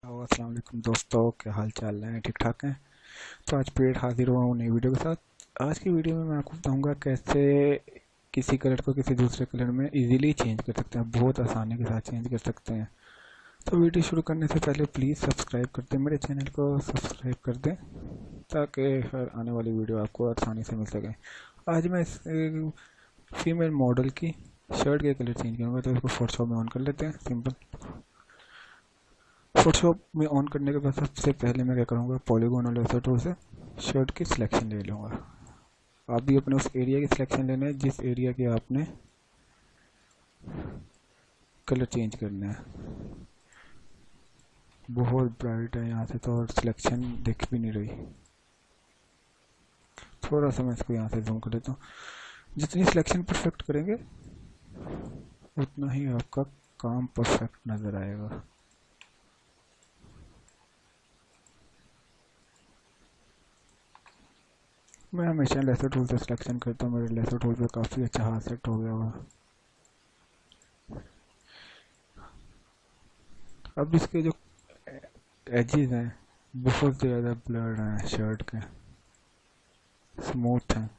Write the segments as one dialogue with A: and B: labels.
A: Hello अस्सलाम वालेकुम दोस्तों, क्या हाल चाल है? ठीक ठाक हैं। तो आज फिर हाजिर हुआ हूँ नई वीडियो के साथ। आज की वीडियो में मैं आपको बताऊंगा कैसे किसी कलर को किसी दूसरे कलर में इजीली चेंज कर सकते हैं, बहुत आसानी के साथ चेंज कर सकते हैं। तो वीडियो शुरू करने से पहले प्लीज़ सब्सक्राइब कर दें, मेरे चैनल को सब्सक्राइब कर दें ताकि हर आने वाली वीडियो आपको आसानी से मिल सके। आज मैं इस फीमेल मॉडल की शर्ट के कलर चेंज करूँगा, तो इसको फोटोशॉप में ऑन कर लेते हैं। सिंपल फोटोशॉप में ऑन करने के बाद सबसे पहले मैं क्या करूँगा, पॉलीगॉन और लेसर टूल से शर्ट की सिलेक्शन ले लूँगा। आप भी अपने उस एरिया की सिलेक्शन लेना है जिस एरिया के आपने कलर चेंज करना है। बहुत ब्राइट है यहाँ से तो, और सिलेक्शन दिख भी नहीं रही। थोड़ा सा मैं इसको यहाँ से जूम कर देता हूँ। जितनी सिलेक्शन परफेक्ट करेंगे उतना ही आपका काम परफेक्ट नज़र आएगा। मैं हमेशा लेसर टूल से सिलेक्शन करता हूँ, मेरे लेसर टूल पे काफ़ी अच्छा हाथ सेट हो गया हुआ। अब इसके जो एजेस हैं बहुत ज़्यादा ब्लर्ड हैं, शर्ट के स्मूथ हैं,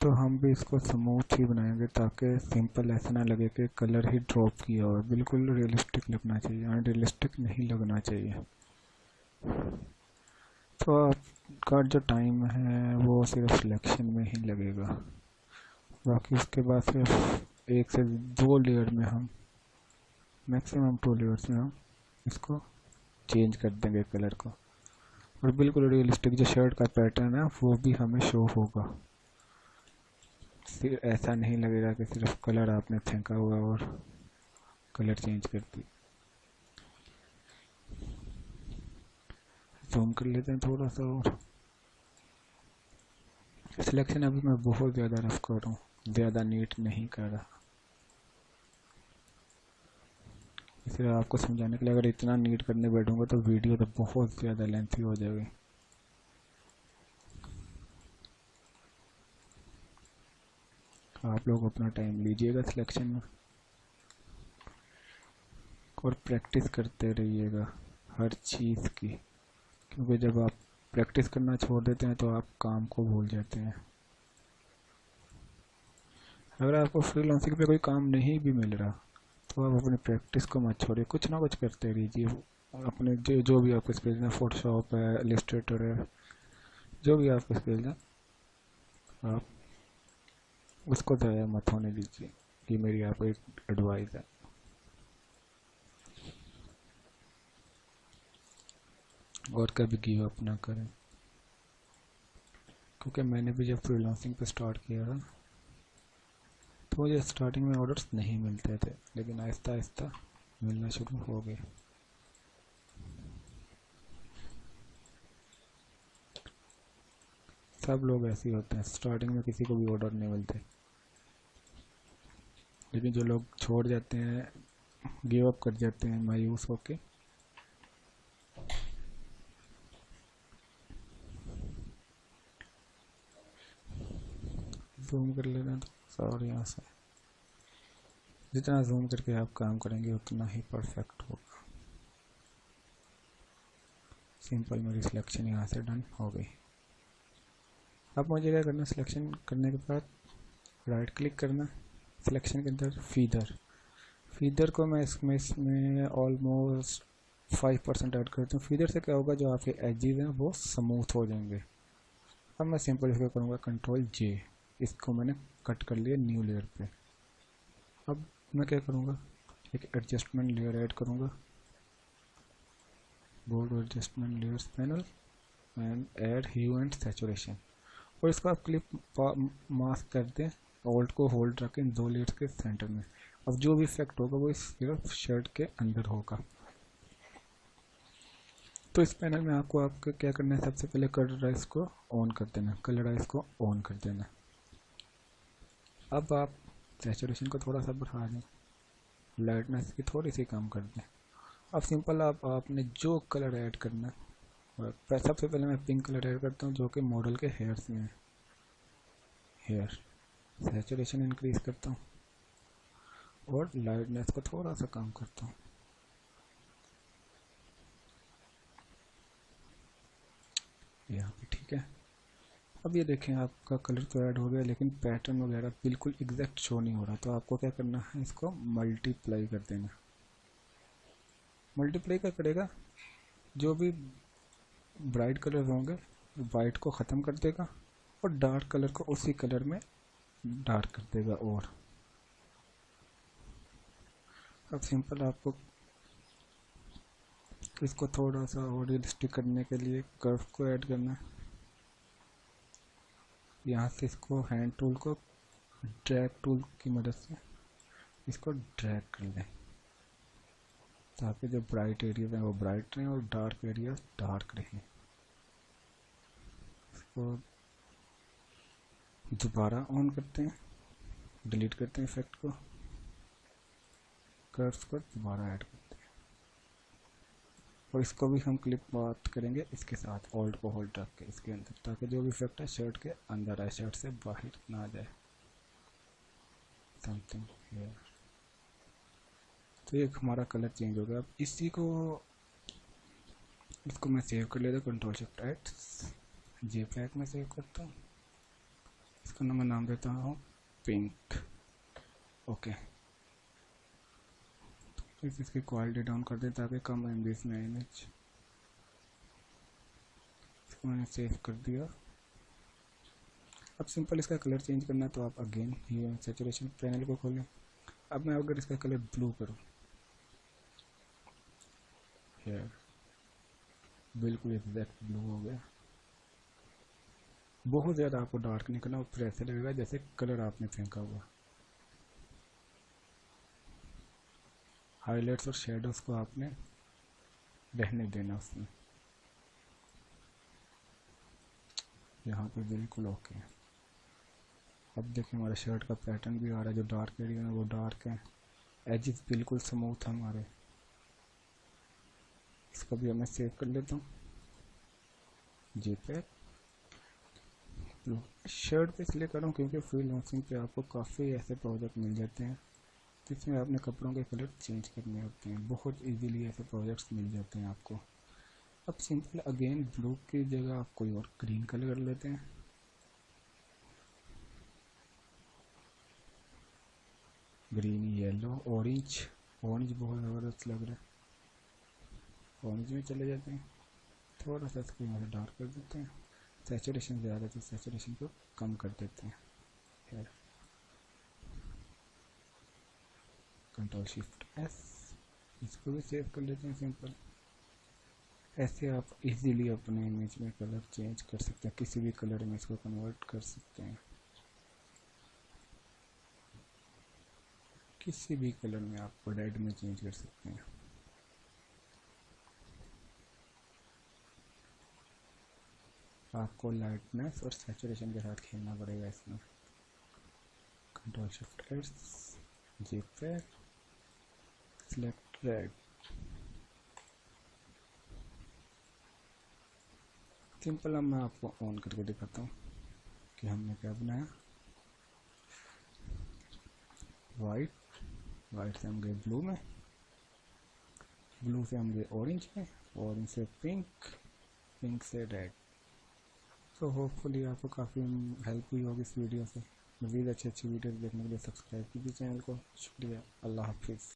A: तो हम भी इसको स्मूथ ही बनाएंगे ताकि सिंपल ऐसा ना लगे कि कलर ही ड्रॉप किया हुआ। बिल्कुल रियलिस्टिक लगना चाहिए, अनरियलिस्टिक नहीं लगना चाहिए। तो आपका जो टाइम है वो सिर्फ सिलेक्शन में ही लगेगा, बाकी उसके बाद सिर्फ एक से दो लेयर में हम मैक्सिमम 2 लेयर्स में हम इसको चेंज कर देंगे कलर को, और बिल्कुल रियलिस्टिक जो शर्ट का पैटर्न है वो भी हमें शो होगा। सिर्फ ऐसा नहीं लगेगा कि सिर्फ कलर आपने फेंका हुआ और कलर चेंज कर दी। जूम कर लेते हैं थोड़ा सा, और सिलेक्शन अभी मैं बहुत ज़्यादा रफ कर रहा हूँ, ज़्यादा नीट नहीं कर रहा। इसलिए आपको समझाने के लिए अगर इतना नीट करने बैठूंगा तो वीडियो तो बहुत ज़्यादा लेंथी हो जाएगी। आप लोग अपना टाइम लीजिएगा सिलेक्शन में और प्रैक्टिस करते रहिएगा हर चीज़ की, क्योंकि जब आप प्रैक्टिस करना छोड़ देते हैं तो आप काम को भूल जाते हैं। अगर आपको फ्रीलांसिंग पे कोई काम नहीं भी मिल रहा तो आप अपनी प्रैक्टिस को मत छोड़िए, कुछ ना कुछ करते रहिए। अपने जो भी आपके स्किल्स हैं, फोटोशॉप है, इलस्ट्रेटर है, जो भी आपके स्किल्स हैं आप उसको ज़्यादा मत होने दीजिए। ये मेरी आपको एक एडवाइस है। और कभी गिव अप ना करें, क्योंकि मैंने भी जब फ्रीलांसिंग पे स्टार्ट किया था तो मुझे स्टार्टिंग में ऑर्डर्स नहीं मिलते थे, लेकिन आहिस्ता आहिस्ता मिलना शुरू हो गए। सब लोग ऐसे ही होते हैं, स्टार्टिंग में किसी को भी ऑर्डर नहीं मिलते, लेकिन जो लोग छोड़ जाते हैं, गिव अप कर जाते हैं मायूस होके, जूम कर लेना तो, और यहाँ से जितना जूम करके आप काम करेंगे उतना ही परफेक्ट होगा। सिंपल, मेरी सिलेक्शन यहाँ से डन हो गई। अब मुझे क्या करना, सिलेक्शन करने के बाद राइट क्लिक करना, सिलेक्शन के अंदर फीदर को मैं इसमें ऑलमोस्ट 5% ऐड करता हूँ। फीदर से क्या होगा, जो आपके एजेस हैं वो स्मूथ हो जाएंगे। अब मैं सिंपल इसको करूँगा कंट्रोल जे, इसको मैंने कट कर लिया न्यू लेयर पे। अब मैं क्या करूँगा, एक एडजस्टमेंट लेयर ऐड करूँगा, board adjustment layers panel and add hue and saturation, और इसको आप क्लिप मास्क कर दें, ऑल्ट को होल्ड रखें दो लेयर्स के सेंटर में। अब जो भी इफेक्ट होगा वो सिर्फ शर्ट के अंदर होगा। तो इस पैनल में आपको क्या करना है, सबसे पहले कलराइज को ऑन कर देना, कलराइज को ऑन कर देना। अब आप सैचुरेशन को थोड़ा सा बढ़ा दें, लाइटनेस की थोड़ी सी कम कर दें। अब सिंपल आपने जो कलर ऐड करना है, सबसे पहले मैं पिंक कलर ऐड करता हूँ जो कि मॉडल के हेयर्स में है। हेयर सैचुरेशन इंक्रीज करता हूँ और लाइटनेस को थोड़ा सा कम करता हूँ। यहाँ पे, ठीक है। अब ये देखें आपका कलर तो ऐड हो गया, लेकिन पैटर्न वगैरह बिल्कुल एग्जैक्ट शो नहीं हो रहा, तो आपको क्या करना है, इसको मल्टीप्लाई कर देना। मल्टीप्लाई क्या करेगा, जो भी ब्राइट कलर होंगे वाइट को ख़त्म कर देगा और डार्क कलर को उसी कलर में डार्क कर देगा। और अब सिंपल आपको इसको थोड़ा सा और रियलिस्टिक करने के लिए कर्व को ऐड करना है। यहाँ से इसको हैंड टूल को ड्रैग टूल की मदद से इसको ड्रैग कर लें, ताकि जो ब्राइट एरियाज हैं वो ब्राइट रहें और डार्क एरियाज डार्क रहें। इसको दोबारा ऑन करते हैं, डिलीट करते हैं इफेक्ट को, कर्व्स को दोबारा ऐड करते हैं और इसको भी हम क्लिप बात करेंगे इसके साथ, ऑल्ट को होल्ड रख के इसके अंदर, ताकि जो भी इफेक्ट है शर्ट के अंदर आए, शर्ट से बाहर ना आ जाए। Something here. तो ये हमारा कलर चेंज हो गया। अब इसको मैं सेव कर लेता हूँ, कंट्रोल शिफ्ट एच JPEG में सेव करता हूँ। इसका मैं नाम देता हूँ पिंक। ओके, तो इसकी क्वालिटी डाउन कर दें ताकि कम MBs में इमेज। इसको मैंने सेव कर दिया। अब सिंपल इसका कलर चेंज करना है, तो आप अगेन ये सैचुरेशन पैनल को खोलें। अब मैं अगर इसका कलर ब्लू करूँ, हेयर बिल्कुल एग्जैक्ट ब्लू हो गया। बहुत ज़्यादा आपको डार्क नहीं करना, फिर ऐसे लगेगा जैसे कलर आपने फेंका हुआ। हाइलाइट्स और शेडोज को आपने रहने देना उसमें। यहाँ पे बिल्कुल ओके है। अब देखिए हमारे शर्ट का पैटर्न भी आ रहा है, जो डार्क एरिया है वो डार्क है, एजेस बिल्कुल स्मूथ है हमारे। इसको भी मैं सेव कर लेता हूँ JPEG। शर्ट पे इसलिए कर रहा हूँ क्योंकि फ्रीलांसिंग पे आपको काफ़ी ऐसे प्रोजेक्ट मिल जाते हैं जिसमें आपने कपड़ों के कलर चेंज करने होते हैं, बहुत इजीली ऐसे प्रोजेक्ट्स मिल जाते हैं आपको। अब सिंपल अगेन ब्लू की जगह आप कोई और ग्रीन कलर कर लेते हैं। Green, yellow, orange. ऑरेंज बहुत ज़बरदस्त लग रहा है, ऑरेंज में चले जाते हैं। थोड़ा सा इसको यहाँ से डार्क कर देते हैं, सैचुरेशन ज़्यादा तो सैचुरेशन को कम कर देते हैं। कंट्रोल शिफ्ट S, इसको भी सेव कर लेते हैं सिंपल। ऐसे आप इजीली अपने इमेज में कलर चेंज कर सकते हैं, किसी भी कलर में इसको कन्वर्ट कर सकते हैं, किसी भी कलर में आप रेड में चेंज कर सकते हैं। आपको लाइटनेस और सैचुरेशन के साथ खेलना पड़ेगा इसमें। Control shift S, JPEG, select red. Simple. अब मैं आपको ऑन करके दिखाता हूँ कि हमने क्या बनाया। वाइट, वाइट से हम गए ब्लू में, ब्लू से हम गए ऑरेंज में, ऑरेंज से पिंक, पिंक से रेड। तो होपफुली आपको काफ़ी हेल्प हुई होगी इस वीडियो से। मज़ीद अच्छी वीडियोस देखने के लिए सब्सक्राइब कीजिए चैनल को। शुक्रिया। अल्लाह हाफिज़।